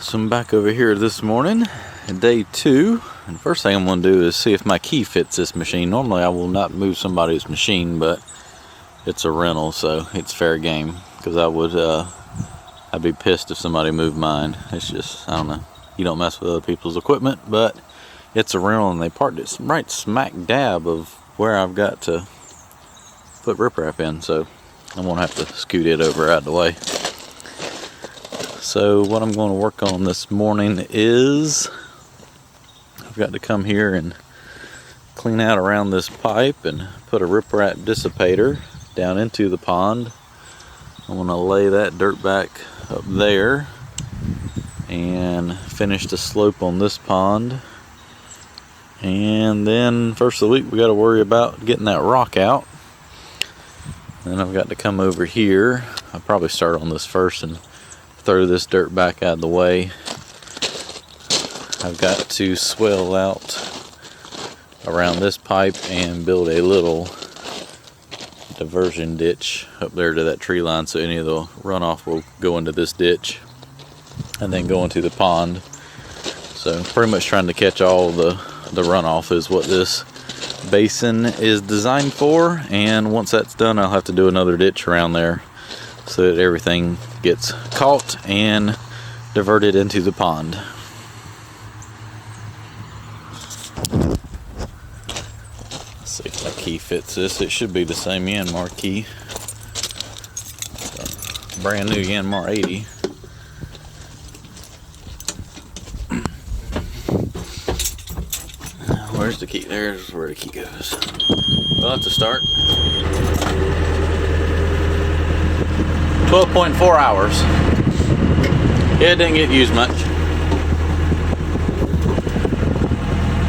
So I'm back over here this morning, day 2, and first thing I'm going to do is see if my key fits this machine. Normally I will not move somebody's machine, but it's a rental, so it's fair game, because I'd be pissed if somebody moved mine. It's just, I don't know, you don't mess with other people's equipment, but it's a rental and they parked it right smack dab of where I've got to put riprap in, so I'm going to have to scoot it over out of the way. So what I'm going to work on this morning is I've got to come here and clean out around this pipe and put a riprap dissipator down into the pond. I'm going to lay that dirt back up there and finish the slope on this pond. And then first of the week we got to worry about getting that rock out. Then I've got to come over here. I'll probably start on this first and throw this dirt back out of the way. I've got to swell out around this pipe and build a little diversion ditch up there to that tree line, so any of the runoff will go into this ditch and then go into the pond. So pretty much trying to catch all the runoff is what this basin is designed for, and once that's done I'll have to do another ditch around there so that everything gets caught and diverted into the pond. Let's see if my key fits this. It should be the same Yanmar key. It's a brand new Yanmar 80. Where's the key? There's where the key goes. Well, that's a start. 12.4 hours. It didn't get used much.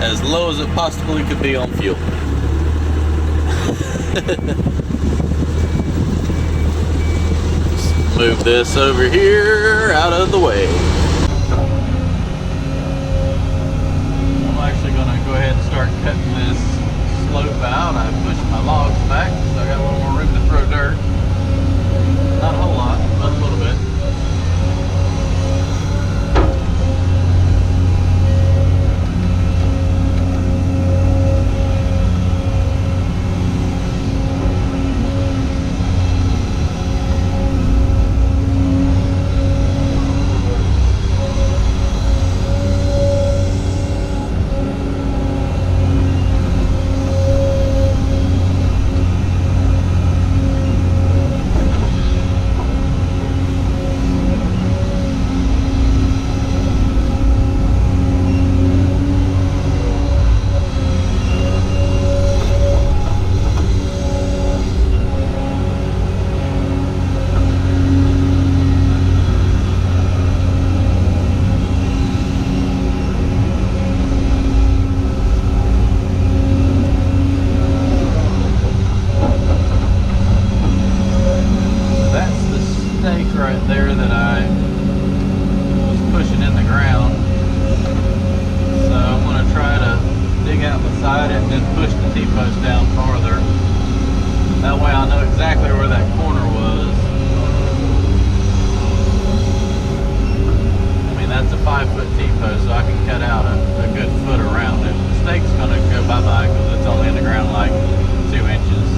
As low as it possibly could be on fuel. Let's move this over here out of the way. I'm actually going to go ahead and start cutting this slope out. I pushed my logs back, so I got a little more room to throw dirt. Not a whole lot, but a little bit. Right there that I was pushing in the ground, so I'm going to try to dig out beside it and then push the T-post down farther. That way I know exactly where that corner was. I mean, that's a 5-foot T-post, so I can cut out a good foot around it. The stake's going to go bye-bye because it's only in the ground like 2 inches.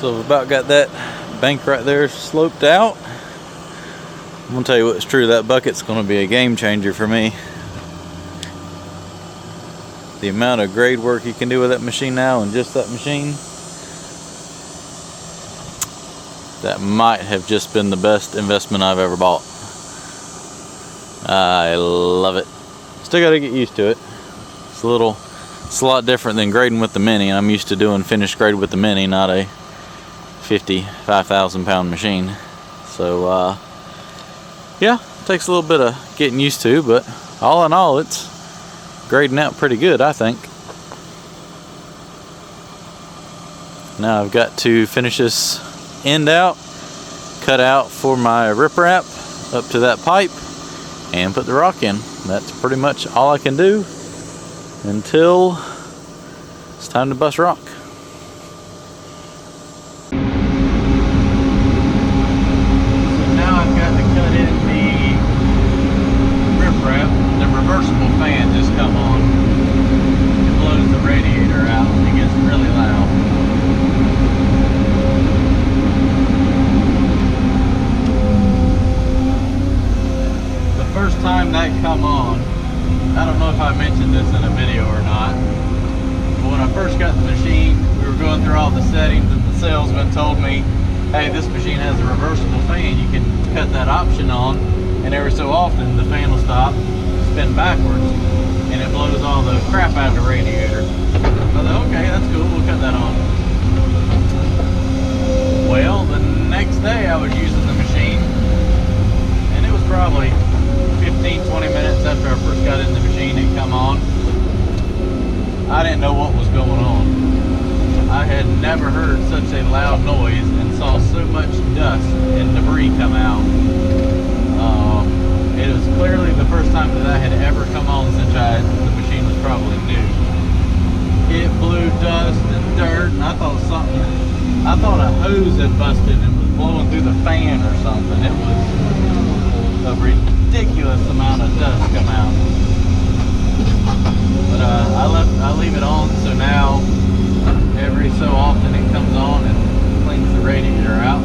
So I've about got that bank right there sloped out. I'm gonna tell you what's true, that bucket's gonna be a game changer for me. The amount of grade work you can do with that machine now, and just that machine, that might have just been the best investment I've ever bought. I love it. Still gotta get used to it. It's a lot different than grading with the Mini. I'm used to doing finished grade with the Mini, not a 55,000 pound machine. So yeah, takes a little bit of getting used to, but all in all, it's grading out pretty good, I think. Now I've got to finish this end out, cut out for my riprap up to that pipe, and put the rock in. That's pretty much all I can do until it's time to bust rock. Reversible fan just come on. It blows the radiator out and it gets really loud. The first time that come on, I don't know if I mentioned this in a video or not, but when I first got the machine, we were going through all the settings and the salesman told me, hey, this machine has a reversible fan, you can cut that option on, and every so often the fan will stop, spin backwards, and it blows all the crap out of the radiator. I thought, okay, that's cool, we'll cut that on. Well, the next day I was using the machine, and it was probably 15-20 minutes after I first got in the machine, it come on. I didn't know what was going on. I had never heard such a loud noise and saw so much dust and debris come out. It was clearly the first time that I had ever come on since the machine was probably new. It blew dust and dirt, and I thought a hose had busted and was blowing through the fan or something. It was a ridiculous amount of dust come out. But I leave it on, so now every so often it comes on and cleans the radiator out.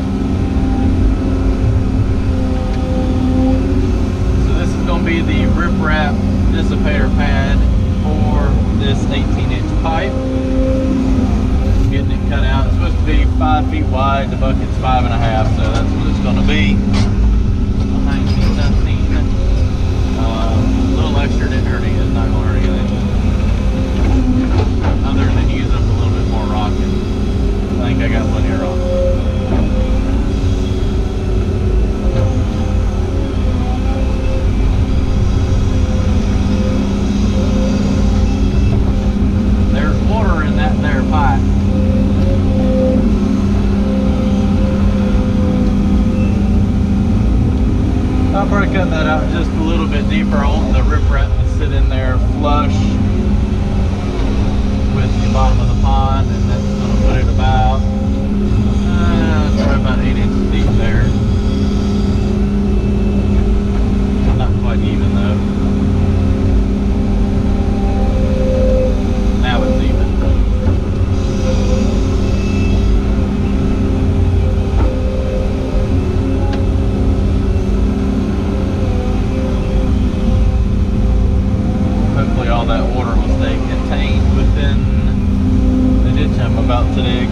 Going to be the riprap dissipator pad for this 18-inch pipe. Getting it cut out. It's supposed to be 5 feet wide. The bucket's 5.5, so that's what it's going to be. Behind me, nothing. A little extra didn't hurt it. It's not going to hurt anything. Other than use up a little bit more rock. I think I got plenty of rock. Water in that there pipe. I'll probably cut that out just a little bit deeper. I want the riprap to sit in there flush with the bottom of the pond, and that's going to put it about probably about 8 inches deep there. Not quite even though. Now it's even. Hopefully all that water will stay contained within the ditch I'm about to dig.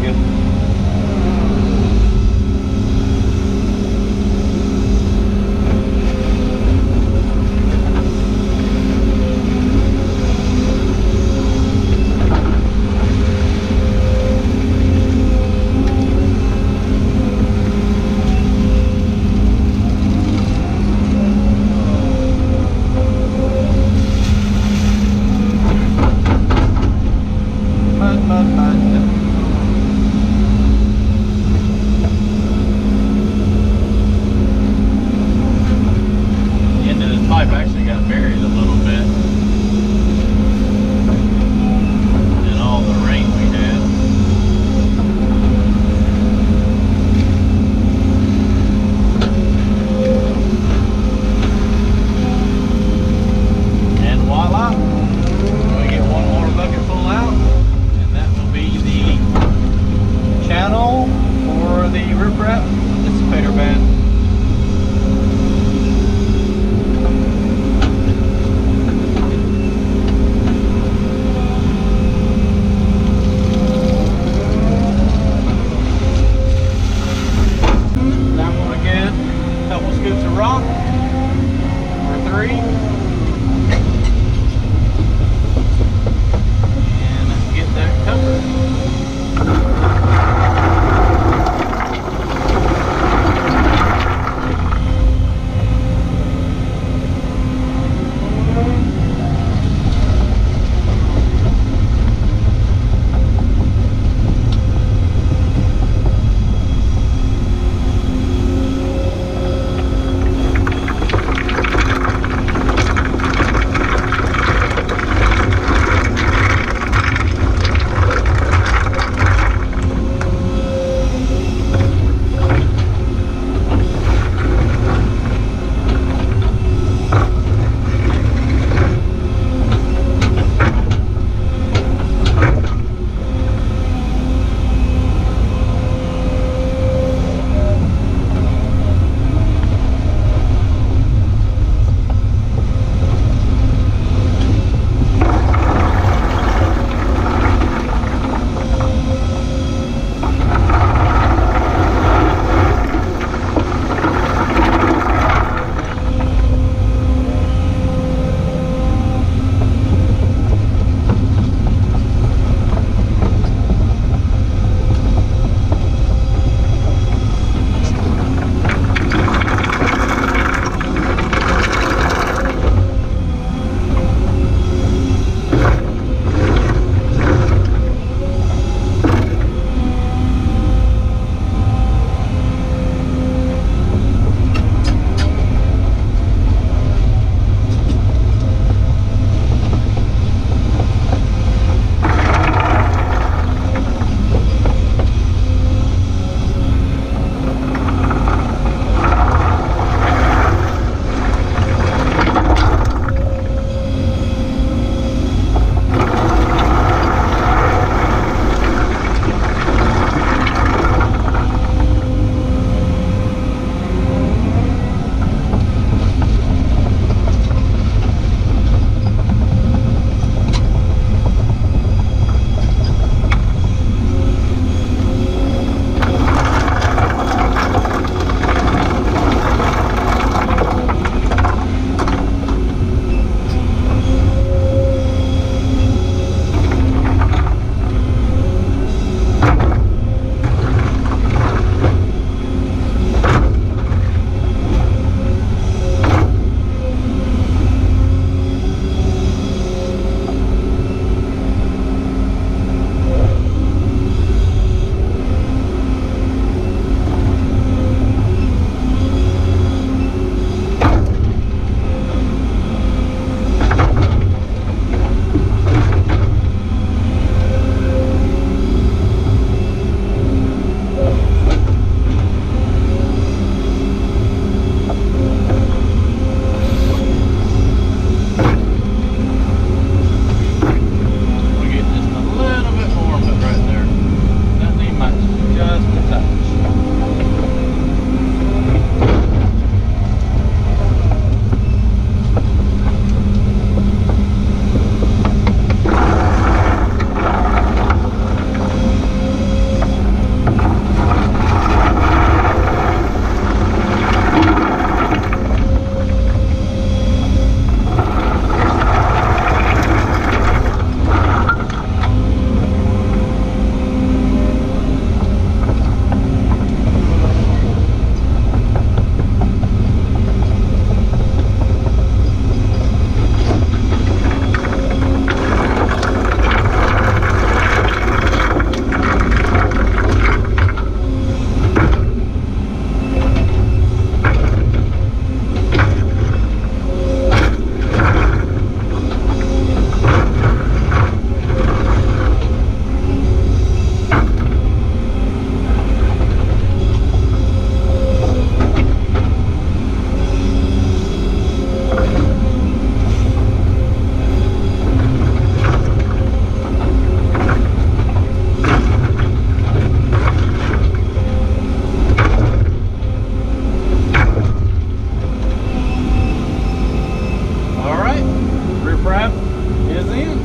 in.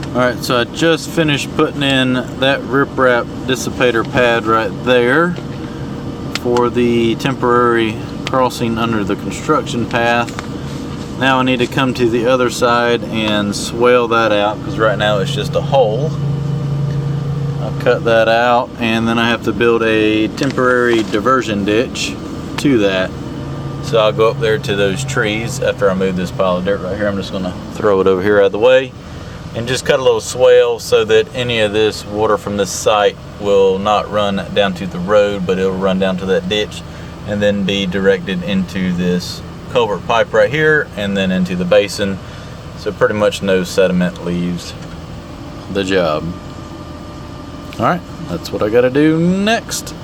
Alright, so I just finished putting in that riprap dissipator pad right there for the temporary crossing under the construction path. Now I need to come to the other side and swale that out, because right now it's just a hole. I'll cut that out, and then I have to build a temporary diversion ditch to that. So I'll go up there to those trees after I move this pile of dirt right here. I'm just going to throw it over here out of the way and just cut a little swale so that any of this water from this site will not run down to the road, but it'll run down to that ditch and then be directed into this culvert pipe right here and then into the basin. So pretty much no sediment leaves the job. All right, that's what I got to do next.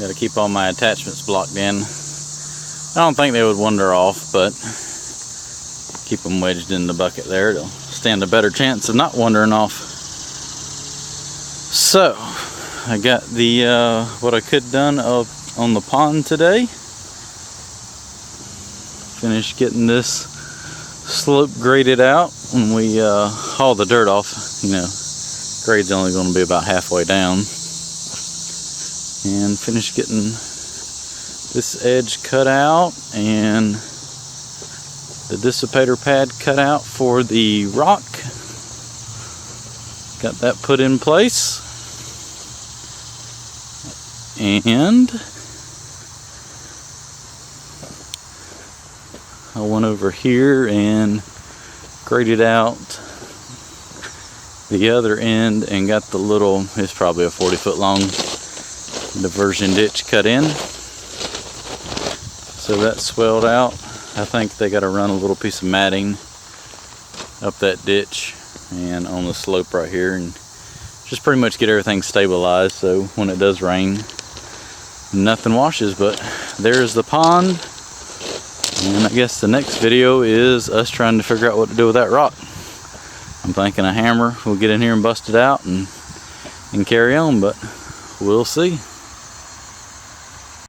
Got to keep all my attachments blocked in. I don't think they would wander off, but keep them wedged in the bucket there. It'll stand a better chance of not wandering off. So I got the what I could done up on the pond today. Finished getting this slope graded out. When we haul the dirt off, you know, grade's only going to be about halfway down. And finished getting this edge cut out and the dissipator pad cut out for the rock. Got that put in place. And I went over here and graded out the other end and got the little, it's probably a 40-foot long diversion ditch cut in. So that's swelled out. I think they got to run a little piece of matting up that ditch and on the slope right here, and just pretty much get everything stabilized so when it does rain nothing washes. But there's the pond, and I guess the next video is us trying to figure out what to do with that rock. I'm thinking a hammer will get in here and bust it out and carry on, but we'll see.